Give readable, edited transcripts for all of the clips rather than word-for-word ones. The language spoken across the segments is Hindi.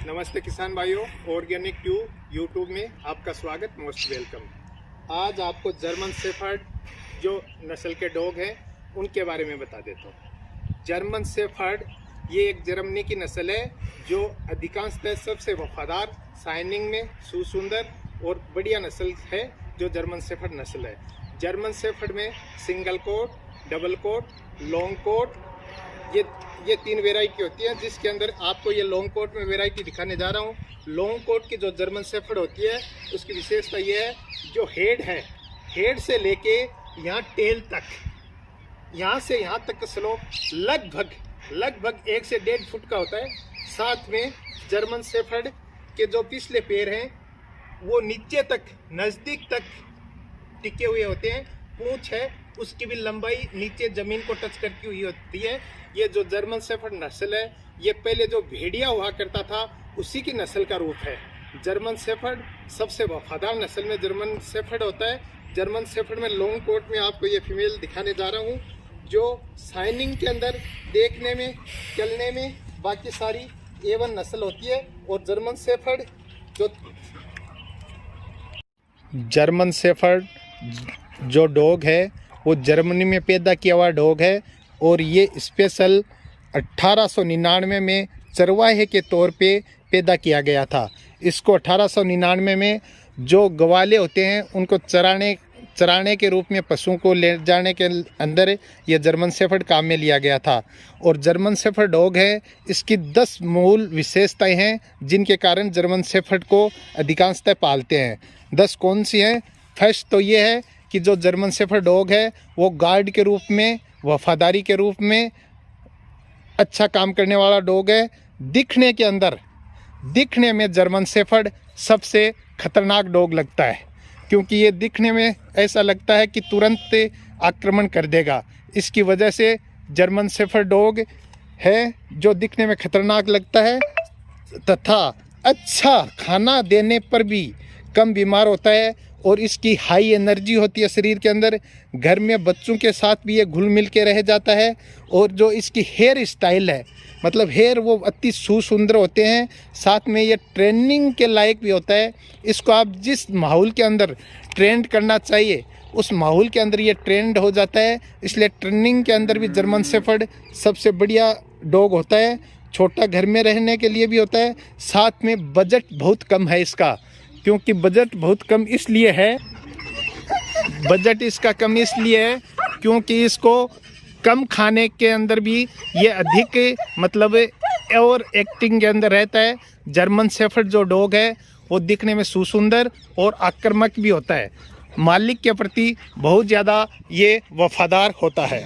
नमस्ते किसान भाइयों, ऑर्गेनिक ट्यूब यूट्यूब में आपका स्वागत, मोस्ट वेलकम। आज आपको जर्मन शेफर्ड जो नस्ल के डॉग हैं उनके बारे में बता देता हूँ। जर्मन शेफर्ड ये एक जर्मनी की नस्ल है जो अधिकांशतः सबसे वफादार, शाइनिंग में सुंदर और बढ़िया नस्ल है जो जर्मन शेफर्ड नस्ल है। जर्मन शेफर्ड में single coat, double coat, long coat, ये तीन वेराइटी होती है, जिसके अंदर आपको ये लॉन्ग कोट में वेराइटी दिखाने जा रहा हूँ। लॉन्ग कोट की जो जर्मन शेफर्ड होती है उसकी विशेषता ये है, जो हेड है, हेड से लेके यहाँ टेल तक, यहाँ से यहाँ तक का स्लोप लगभग 1 से 1.5 फुट का होता है। साथ में जर्मन शेफर्ड के जो पिछले पैर हैं वो नीचे तक, नज़दीक तक टिके हुए होते हैं। पूंछ है उसकी भी लंबाई नीचे जमीन को टच करती हुई होती है। ये जो जर्मन शेफर्ड नस्ल है ये पहले जो भेड़िया हुआ करता था उसी की नस्ल का रूप है। जर्मन शेफर्ड सबसे वफादार नस्ल में जर्मन शेफर्ड होता है। जर्मन शेफर्ड में लॉन्ग कोट में आपको ये फीमेल दिखाने जा रहा हूँ, जो शाइनिंग के अंदर, देखने में, चलने में बाकी सारी A1 नस्ल होती है। और जर्मन शेफर्ड जो डॉग है वो जर्मनी में पैदा किया हुआ डॉग है और ये स्पेशल 1899 में चरवाहे के तौर पे पैदा किया गया था। इसको 1899 में जो ग्वाले होते हैं उनको चराने के रूप में पशुओं को ले जाने के अंदर ये जर्मन शेफर्ड काम में लिया गया था। और जर्मन शेफर्ड डॉग है, इसकी 10 मूल विशेषताएं हैं जिनके कारण जर्मन शेफर्ड को अधिकांशतः पालते हैं। 10 कौन सी हैं? फर्स्ट तो ये है कि जो जर्मन शेफर्ड डॉग है वो गार्ड के रूप में, वफादारी के रूप में अच्छा काम करने वाला डॉग है। दिखने में जर्मन शेफर्ड सबसे खतरनाक डॉग लगता है, क्योंकि ये दिखने में ऐसा लगता है कि तुरंत आक्रमण कर देगा। इसकी वजह से जर्मन शेफर्ड डॉग है जो दिखने में खतरनाक लगता है, तथा अच्छा खाना देने पर भी कम बीमार होता है और इसकी हाई एनर्जी होती है शरीर के अंदर। घर में बच्चों के साथ भी ये घुल मिल के रह जाता है। और जो इसकी हेयर स्टाइल है, मतलब हेयर, वो अति सुंदर होते हैं। साथ में ये ट्रेनिंग के लायक भी होता है। इसको आप जिस माहौल के अंदर ट्रेंड करना चाहिए उस माहौल के अंदर ये ट्रेंड हो जाता है। इसलिए ट्रेनिंग के अंदर भी जर्मन शेफर्ड सबसे बढ़िया डॉग होता है। छोटा घर में रहने के लिए भी होता है। साथ में बजट बहुत कम है इसका, क्योंकि बजट इसका कम इसलिए है क्योंकि इसको कम खाने के अंदर भी ये अधिक, मतलब और एक्टिंग के अंदर रहता है। जर्मन शेफर्ड जो डॉग है वो दिखने में सुंदर और आक्रामक भी होता है। मालिक के प्रति बहुत ज़्यादा ये वफादार होता है।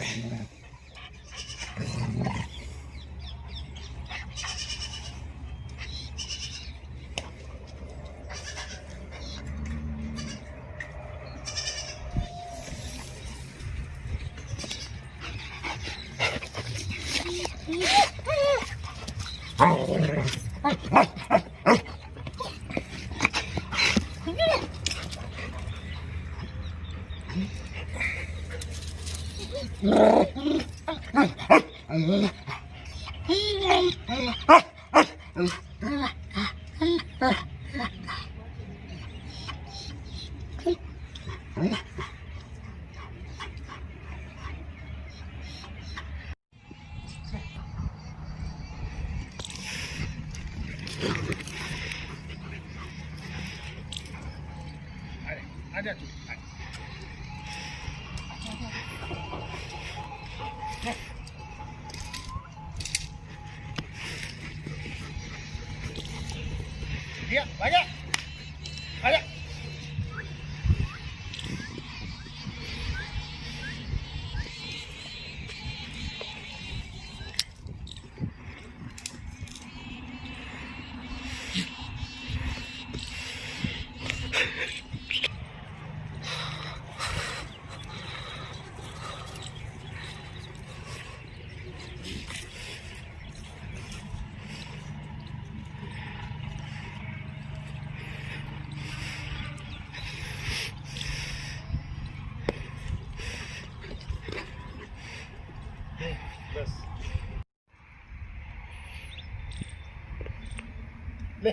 ले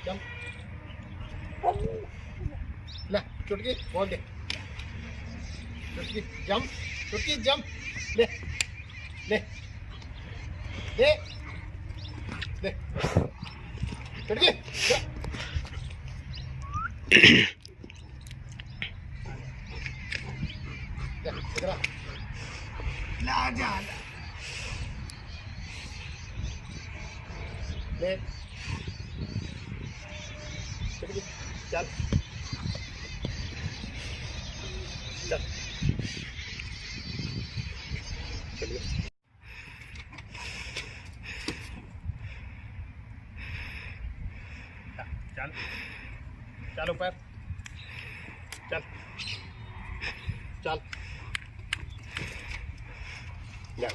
जंप, ले चुटकी बोल दे, चुटकी जंप, चुटकी जंप, ले ले ले ले चुटकी इधर आ, ला जा ले चुटकी चल चल चलिए चल चल ऊपर चल चल ले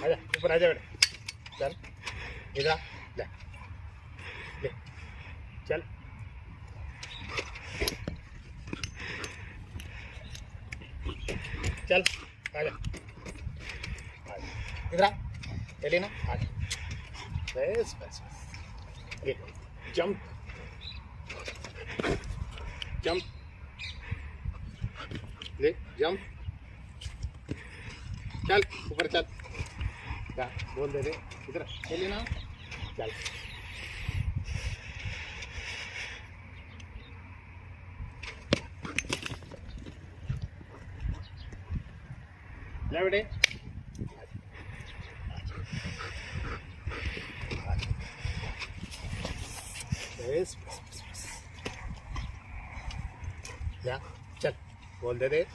आजा ऊपर आजा बेटा चल इधर आ, ले ले चल चल आजा इधर आ, चलिए ना आजा बस बस बस ये जंप जंप ले जंप चल ऊपर चल क्या बोल दे इधर चलिए ना चल ले बेटे बस बस बस बस या चल बोल दे